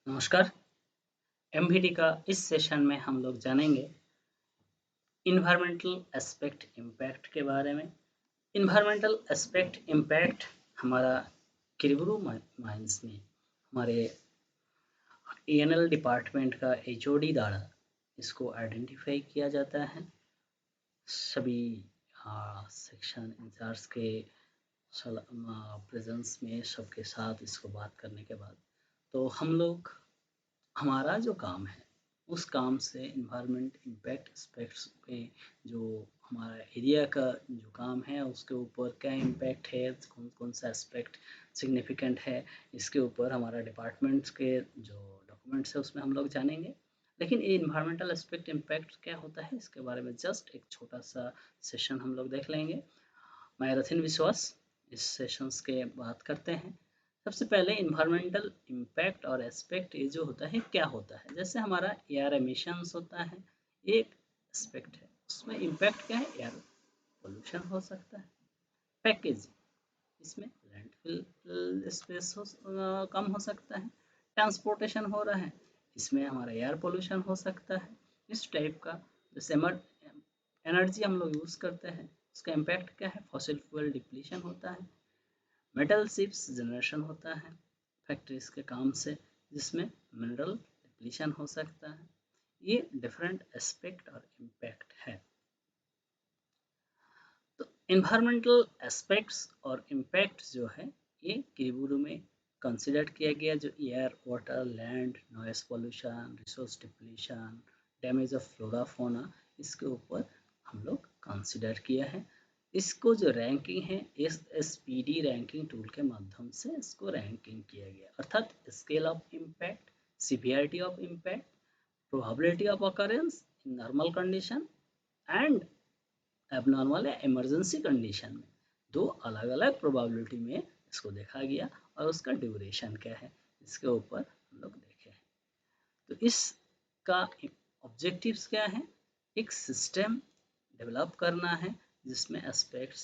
नमस्कार। एमवीडी का इस सेशन में हम लोग जानेंगे इन्वायरमेंटल एस्पेक्ट इम्पैक्ट के बारे में। इन्वायरमेंटल एस्पेक्ट इम्पैक्ट हमारा किरीबुरु माइंस में हमारे ईएनएल डिपार्टमेंट का एचओडी द्वारा इसको आइडेंटिफाई किया जाता है। सभी सेक्शन इंचार्ज के प्रेजेंस में सबके साथ इसको बात करने के बाद तो हम लोग हमारा जो काम है उस काम से इन्वायरमेंट इम्पैक्ट एस्पेक्ट्स पे जो हमारा एरिया का जो काम है उसके ऊपर क्या इम्पैक्ट है, कौन कौन सा एस्पेक्ट सिग्निफिकेंट है, इसके ऊपर हमारा डिपार्टमेंट्स के जो डॉक्यूमेंट्स है उसमें हम लोग जानेंगे। लेकिन ये इन्वायरमेंटल एस्पेक्ट इम्पैक्ट क्या होता है इसके बारे में जस्ट एक छोटा सा सेशन हम लोग देख लेंगे। मैं रथिन विश्वास इस सेशंस के बात करते हैं। सबसे पहले इन्वायरमेंटल इम्पैक्ट और एस्पेक्ट ये जो होता है क्या होता है। जैसे हमारा एयर एमिशंस होता है, एक एस्पेक्ट है, उसमें इम्पैक्ट क्या है, एयर पोल्यूशन हो सकता है। पैकेजिंग, इसमें लैंडफिल स्पेस कम हो सकता है। ट्रांसपोर्टेशन हो रहा है, इसमें हमारा एयर पोल्यूशन हो सकता है। इस टाइप का जैसे एनर्जी हम लोग यूज़ करते हैं उसका इम्पैक्ट क्या है, फॉसिल फ्यूल डिप्लीशन होता है। मेटल शिप्स जनरेशन होता है फैक्ट्रीज के काम से, जिसमें मिनरल डिप्लीशन हो सकता है। ये डिफरेंट एस्पेक्ट और इम्पैक्ट है। तो इन्वायरमेंटल एस्पेक्ट्स और इम्पैक्ट जो है ये किरीबुरु में कंसिडर किया गया, जो air, water, land, noise pollution, resource depletion, damage of flora fauna, इसके ऊपर हम लोग कंसिडर किया है। इसको जो रैंकिंग है इस एसपीडी रैंकिंग टूल के माध्यम से इसको रैंकिंग किया गया, अर्थात scale of impact, severity of impact, probability of occurrence in normal condition and abnormal या इमरजेंसी कंडीशन में। दो अलग अलग प्रोबेबिलिटी में इसको देखा गया और उसका ड्यूरेशन क्या है इसके ऊपर हम लोग देखे हैं। तो इसका ऑब्जेक्टिव्स क्या है, एक सिस्टम डेवलप करना है जिसमें एस्पेक्ट्स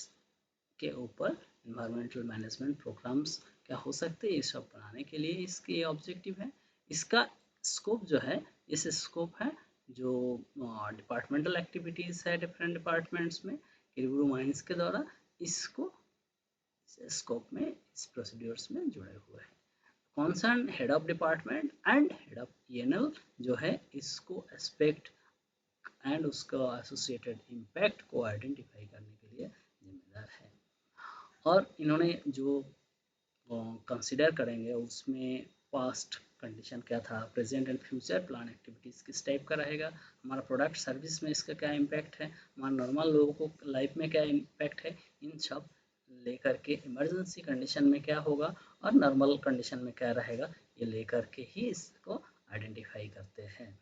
के ऊपर इन्वायरमेंटल मैनेजमेंट प्रोग्राम्स क्या हो सकते हैं, ये सब बनाने के लिए इसके ऑब्जेक्टिव है। इसका स्कोप जो है, इस स्कोप है जो डिपार्टमेंटल एक्टिविटीज़ है डिफरेंट डिपार्टमेंट्स में किरीबुरु माइंस के द्वारा, इसको स्कोप में इस प्रोसीड्यूर्स में जुड़े हुए हैं। Concern head of department and head of ENL जो है इसको एस्पेक्ट एंड उसका एसोसिएटेड इम्पैक्ट को आइडेंटिफाई करने के लिए जिम्मेदार है। और इन्होंने जो कंसिडर करेंगे उसमें पास्ट कंडीशन क्या था, present and future plan activities किस टाइप का रहेगा, हमारा प्रोडक्ट सर्विस में इसका क्या इम्पैक्ट है, हमारा नॉर्मल लोगों को लाइफ में क्या इम्पैक्ट है, इन सब लेकर के इमरजेंसी कंडीशन में क्या होगा और नॉर्मल कंडीशन में क्या रहेगा, ये लेकर के ही इसको आइडेंटिफाई करते हैं।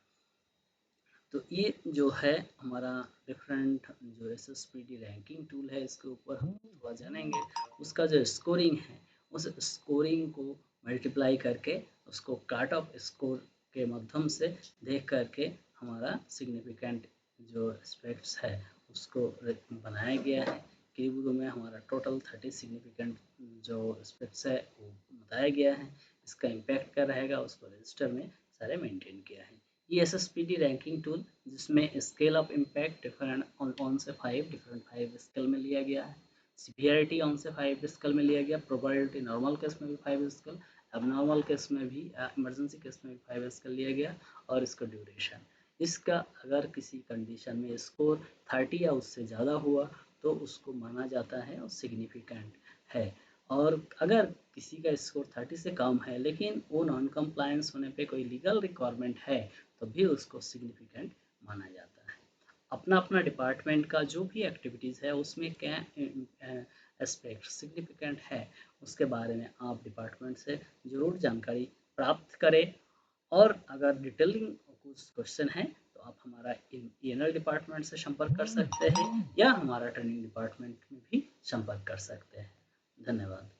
तो ये जो है हमारा डिफरेंट जो एसएसपीडी रैंकिंग टूल है, इसके ऊपर हम थोड़ा जानेंगे। उसका जो स्कोरिंग है उस स्कोरिंग को मल्टीप्लाई करके उसको काट ऑफ स्कोर के माध्यम से देख करके हमारा सिग्निफिकेंट जो एस्पेक्ट्स है उसको बनाया गया है। किरीबुरु में हमारा टोटल 30 सिग्निफिकेंट जो एस्पेक्ट्स है वो बताया गया है। इसका इम्पैक्ट क्या रहेगा उसको रजिस्टर में सारे मेंटेन किया है। ये एसएसपीडी रैंकिंग टूल जिसमें scale of impact different on से 5 डिफरेंट 5 स्केल में लिया गया है। सीवियरिटी ऑन से 5 स्केल में लिया गया, प्रोबेबिलिटी नॉर्मल केस में भी 5 स्केल, एबनॉर्मल केस में भी, इमरजेंसी केस में भी 5 स्केल लिया गया। और इसका ड्यूरेशन, इसका अगर किसी कंडीशन में स्कोर 30 या उससे ज़्यादा हुआ तो उसको माना जाता है और सिग्निफिकेंट है। और अगर किसी का स्कोर 30 से कम है लेकिन वो नॉन कंप्लायंस होने पे कोई लीगल रिक्वायरमेंट है तो भी उसको सिग्निफिकेंट माना जाता है। अपना अपना डिपार्टमेंट का जो भी एक्टिविटीज़ है उसमें क्या एस्पेक्ट सिग्निफिकेंट है उसके बारे में आप डिपार्टमेंट से ज़रूर जानकारी प्राप्त करें। और अगर डिटेलिंग कुछ क्वेश्चन है तो आप हमारा ईएनएल डिपार्टमेंट से संपर्क कर सकते हैं या हमारा ट्रेनिंग डिपार्टमेंट में भी संपर्क कर सकते हैं। धन्यवाद।